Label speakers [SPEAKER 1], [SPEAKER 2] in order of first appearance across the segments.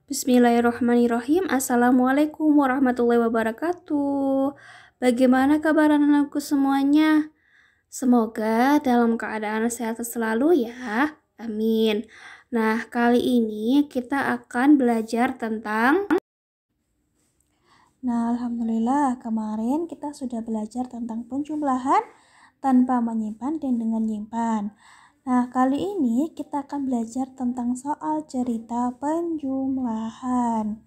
[SPEAKER 1] Bismillahirrahmanirrahim. Assalamualaikum warahmatullahi wabarakatuh. Bagaimana kabar anak-anakku semuanya? Semoga dalam keadaan sehat selalu ya. Amin. Nah, kali ini kita akan belajar tentang
[SPEAKER 2] Alhamdulillah kemarin kita sudah belajar tentang penjumlahan tanpa menyimpan dan dengan menyimpan. Kali ini kita akan belajar tentang soal cerita penjumlahan.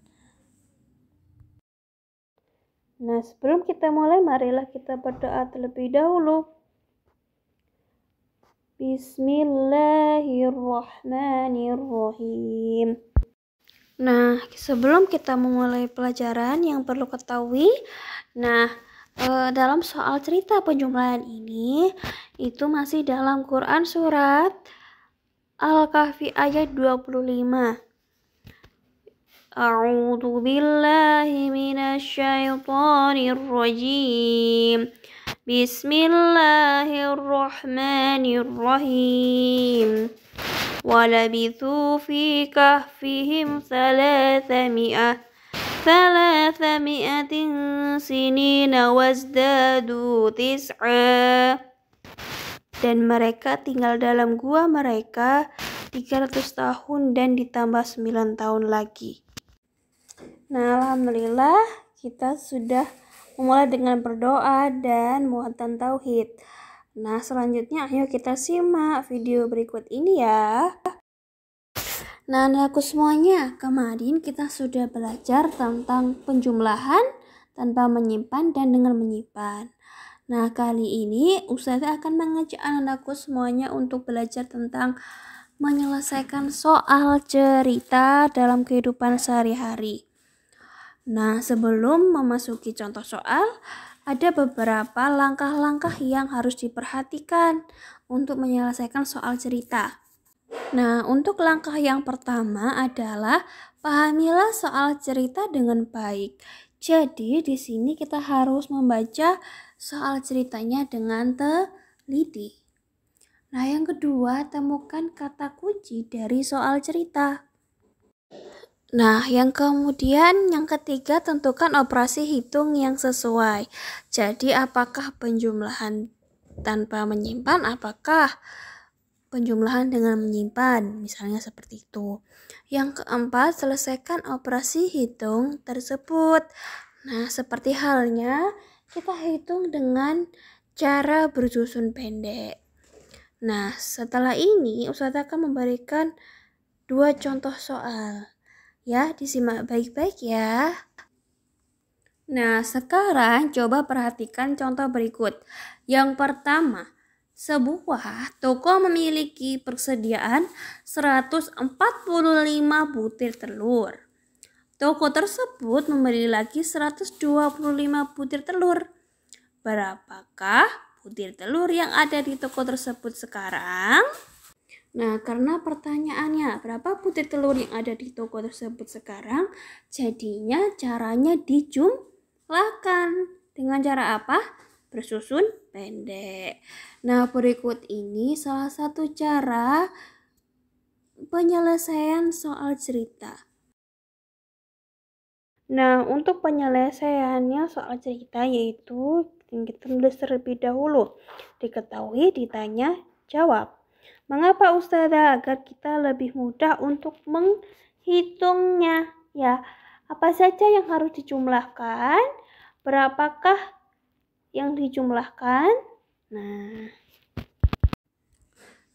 [SPEAKER 1] sebelum kita mulai, marilah kita berdoa terlebih dahulu. Bismillahirrahmanirrahim. Sebelum kita memulai pelajaran yang perlu ketahui, dalam soal cerita penjumlahan ini, itu masih dalam Quran surat Al-Kahfi ayat 25. A'udzu billahi minasyaitonir rajim. Bismillahirrahmanirrahim. وَلَبِثُوا فِي كَهْفِهِمْ ثَلَاثَمِائَةٍ سِنِينَ وَازْدَادُوا تِسْعًا. Dan mereka tinggal dalam gua mereka 300 tahun dan ditambah 9 tahun lagi. Alhamdulillah kita sudah memulai dengan berdoa dan muatan tauhid. Selanjutnya ayo kita simak video berikut ini ya. Anakku semuanya, kemarin kita sudah belajar tentang penjumlahan tanpa menyimpan dan dengan menyimpan. Kali ini Ustazah akan mengajak anak-anakku semuanya untuk belajar tentang menyelesaikan soal cerita dalam kehidupan sehari-hari. Sebelum memasuki contoh soal, ada beberapa langkah-langkah yang harus diperhatikan untuk menyelesaikan soal cerita. Untuk langkah yang pertama adalah pahamilah soal cerita dengan baik. Jadi di sini kita harus membaca soal ceritanya dengan teliti. Yang kedua, temukan kata kunci dari soal cerita. Yang ketiga, tentukan operasi hitung yang sesuai. Jadi apakah penjumlahan tanpa menyimpan, apakah penjumlahan dengan menyimpan, misalnya seperti itu. Yang keempat, selesaikan operasi hitung tersebut. Seperti halnya kita hitung dengan cara bersusun pendek. Setelah ini Ustazah akan memberikan 2 contoh soal. Ya, disimak baik-baik ya. Sekarang coba perhatikan contoh berikut. Yang pertama, sebuah toko memiliki persediaan 145 butir telur. Toko tersebut membeli lagi 125 butir telur. Berapakah butir telur yang ada di toko tersebut sekarang? Karena pertanyaannya berapa butir telur yang ada di toko tersebut sekarang, jadinya caranya dijumlahkan. Dengan cara apa? Bersusun pendek. Berikut ini salah satu cara penyelesaian soal cerita. Untuk penyelesaiannya soal cerita yaitu kita tulis terlebih dahulu. Diketahui, ditanya, jawab. Mengapa Ustazah? Agar kita lebih mudah untuk menghitungnya. Ya, apa saja yang harus dijumlahkan? Berapakah yang dijumlahkan?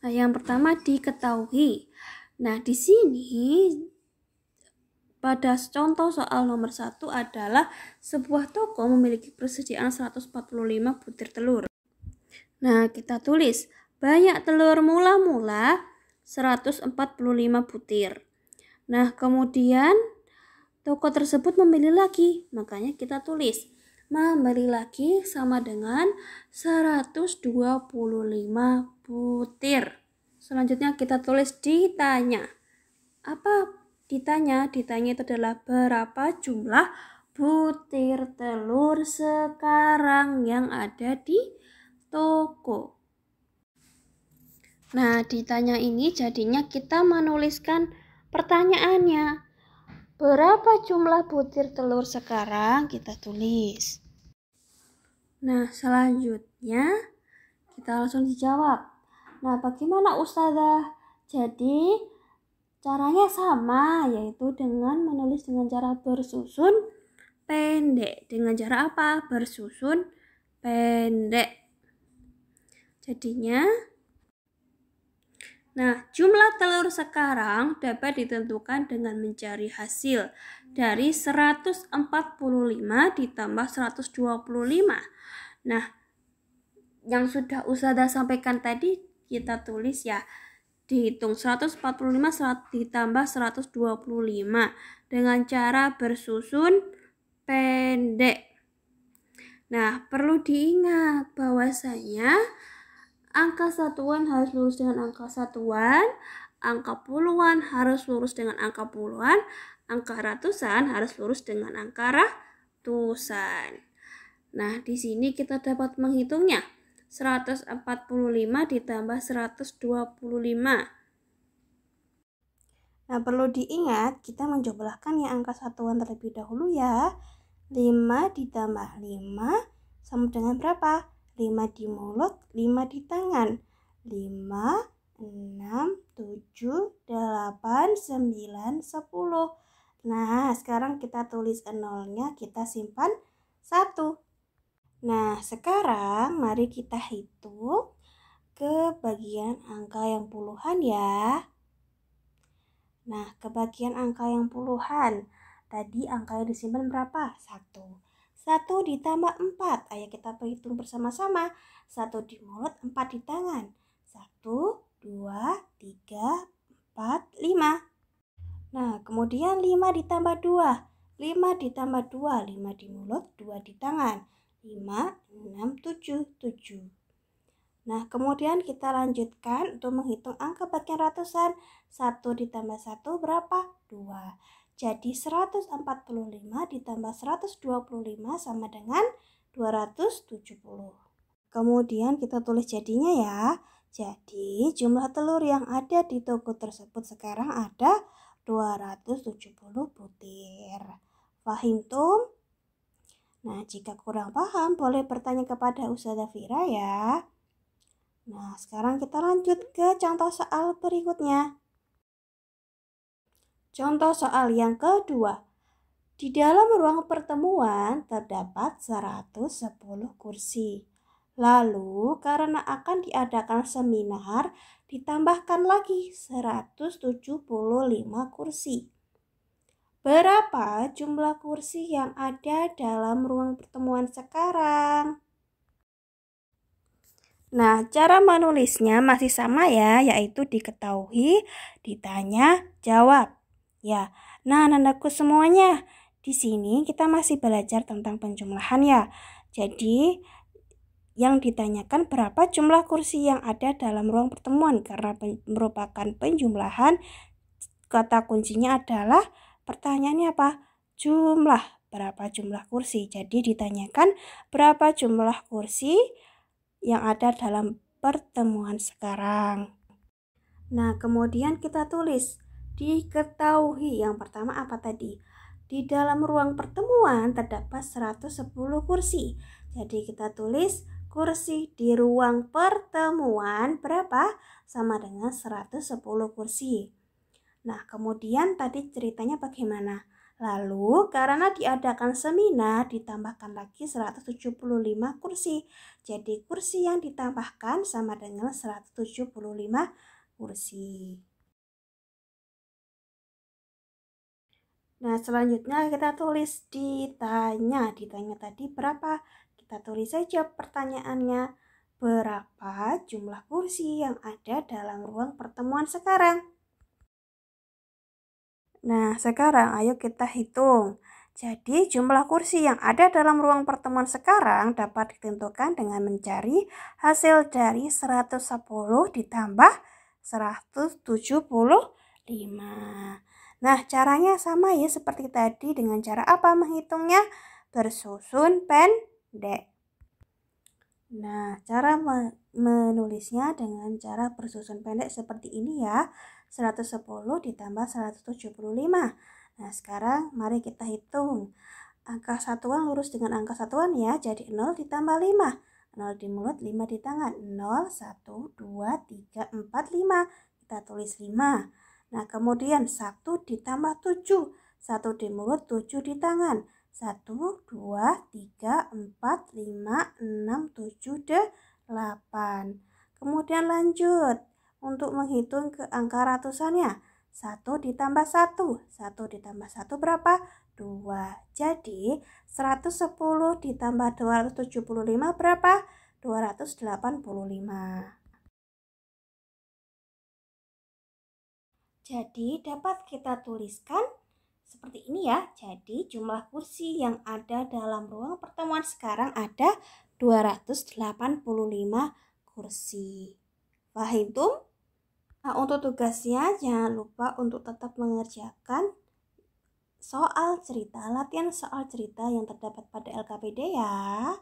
[SPEAKER 1] Yang pertama diketahui. Di sini pada contoh soal nomor 1 adalah sebuah toko memiliki persediaan 145 butir telur. Kita tulis banyak telur mula-mula 145 butir. Kemudian toko tersebut membeli lagi, makanya kita tulis membeli lagi sama dengan 125 butir. Selanjutnya kita tulis ditanya. Apa ditanya? Ditanya itu adalah berapa jumlah butir telur sekarang yang ada di toko. Ditanya ini jadinya kita menuliskan pertanyaannya. Berapa jumlah butir telur sekarang? Kita tulis. Nah, selanjutnya kita langsung dijawab. Nah, bagaimana Ustazah? Jadi, caranya sama, yaitu dengan menulis dengan cara bersusun pendek. Dengan cara apa? Bersusun pendek. Jadinya, nah, jumlah telur sekarang dapat ditentukan dengan mencari hasil dari 145 ditambah 125. Nah, yang sudah Ustazah sampaikan tadi kita tulis ya. Dihitung 145 ditambah 125 dengan cara bersusun pendek. Nah, perlu diingat bahwasanya angka satuan harus lurus dengan angka satuan, angka puluhan harus lurus dengan angka puluhan, angka ratusan harus lurus dengan angka ratusan. Nah, di sini kita dapat menghitungnya. 145 ditambah 125.
[SPEAKER 2] Nah, perlu diingat kita menjumlahkan yang angka satuan terlebih dahulu ya. 5 ditambah 5 sama dengan berapa? 5 di mulut, 5 di tangan. 5, 6, 7, 8, 9, 10. Nah, sekarang kita tulis nolnya, kita simpan 1. Nah, sekarang mari kita hitung ke bagian angka yang puluhan ya. Nah, ke bagian angka yang puluhan. Tadi angka yang disimpan berapa? 1. 1 ditambah 4. Ayo kita perhitung bersama-sama. 1 di mulut, 4 di tangan. 1, 2, 3, 4, 5. Nah, kemudian 5 ditambah 2. 5 ditambah 2. 5 di mulut, 2 di tangan. 5, 6, 7. 7. Nah, kemudian kita lanjutkan untuk menghitung angka bagian ratusan. 1 ditambah 1 berapa? 2. Jadi 145 ditambah 125 sama dengan 270. Kemudian kita tulis jadinya ya. Jadi jumlah telur yang ada di toko tersebut sekarang ada 270 butir. Fahim tum? Nah, jika kurang paham boleh bertanya kepada Ustazah Fira ya. Nah, sekarang kita lanjut ke contoh soal berikutnya. Contoh soal yang kedua. Di dalam ruang pertemuan terdapat 110 kursi. Lalu, karena akan diadakan seminar, ditambahkan lagi 175 kursi. Berapa jumlah kursi yang ada dalam ruang pertemuan sekarang? Nah, cara menulisnya masih sama ya, yaitu diketahui, ditanya, jawab. Ya, nah anak-anakku semuanya, di sini kita masih belajar tentang penjumlahan ya. Jadi, yang ditanyakan berapa jumlah kursi yang ada dalam ruang pertemuan karena merupakan penjumlahan. Kata kuncinya adalah pertanyaannya apa? Jumlah. Berapa jumlah kursi? Jadi ditanyakan berapa jumlah kursi yang ada dalam pertemuan sekarang. Nah, kemudian kita tulis diketahui. Yang pertama apa tadi? Di dalam ruang pertemuan terdapat 110 kursi. Jadi kita tulis kursi di ruang pertemuan berapa? Sama dengan 110 kursi. Nah, kemudian tadi ceritanya bagaimana? Lalu, karena diadakan seminar, ditambahkan lagi 175 kursi. Jadi, kursi yang ditambahkan sama dengan 175 kursi. Nah, selanjutnya kita tulis ditanya. Ditanya tadi berapa? Kita tulis saja pertanyaannya. Berapa jumlah kursi yang ada dalam ruang pertemuan sekarang? Nah, sekarang ayo kita hitung. Jadi, jumlah kursi yang ada dalam ruang pertemuan sekarang dapat ditentukan dengan mencari hasil dari 110 ditambah 175. Nah, caranya sama ya seperti tadi. Dengan cara apa menghitungnya? Bersusun pendek. Nah, cara menulisnya dengan cara bersusun pendek seperti ini ya. 110 ditambah 175.
[SPEAKER 1] Nah, sekarang mari kita hitung. Angka satuan lurus dengan angka satuan ya, jadi 0 ditambah 5. 0 di mulut, 5 di tangan. 0, 1, 2, 3, 4, 5. Kita tulis 5. Nah, kemudian 1 ditambah 7. 1 di mulut, 7 di tangan. 1, 2, 3, 4, 5, 6, 7, 8. Kemudian lanjut untuk menghitung ke angka ratusannya. 1 ditambah 1. 1 ditambah 1 berapa? 2. Jadi 110 ditambah 275 berapa? 285. Jadi dapat kita tuliskan seperti ini ya. Jadi jumlah kursi yang ada dalam ruang pertemuan sekarang ada 285 kursi. Fahimtum? Nah, untuk tugasnya jangan lupa untuk tetap mengerjakan soal cerita, latihan soal cerita yang terdapat pada LKPD ya.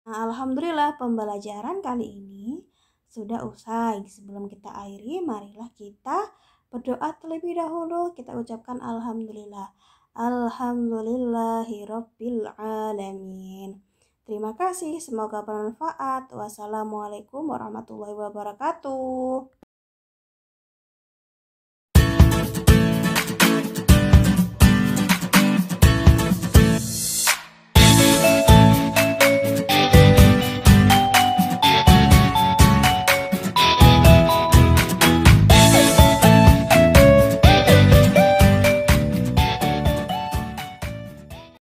[SPEAKER 1] Nah, alhamdulillah pembelajaran kali ini sudah usai. Sebelum kita akhiri, marilah kita berdoa terlebih dahulu. Kita ucapkan alhamdulillah. Alhamdulillahirabbil alamin. Terima kasih, semoga bermanfaat. Wassalamualaikum warahmatullahi wabarakatuh.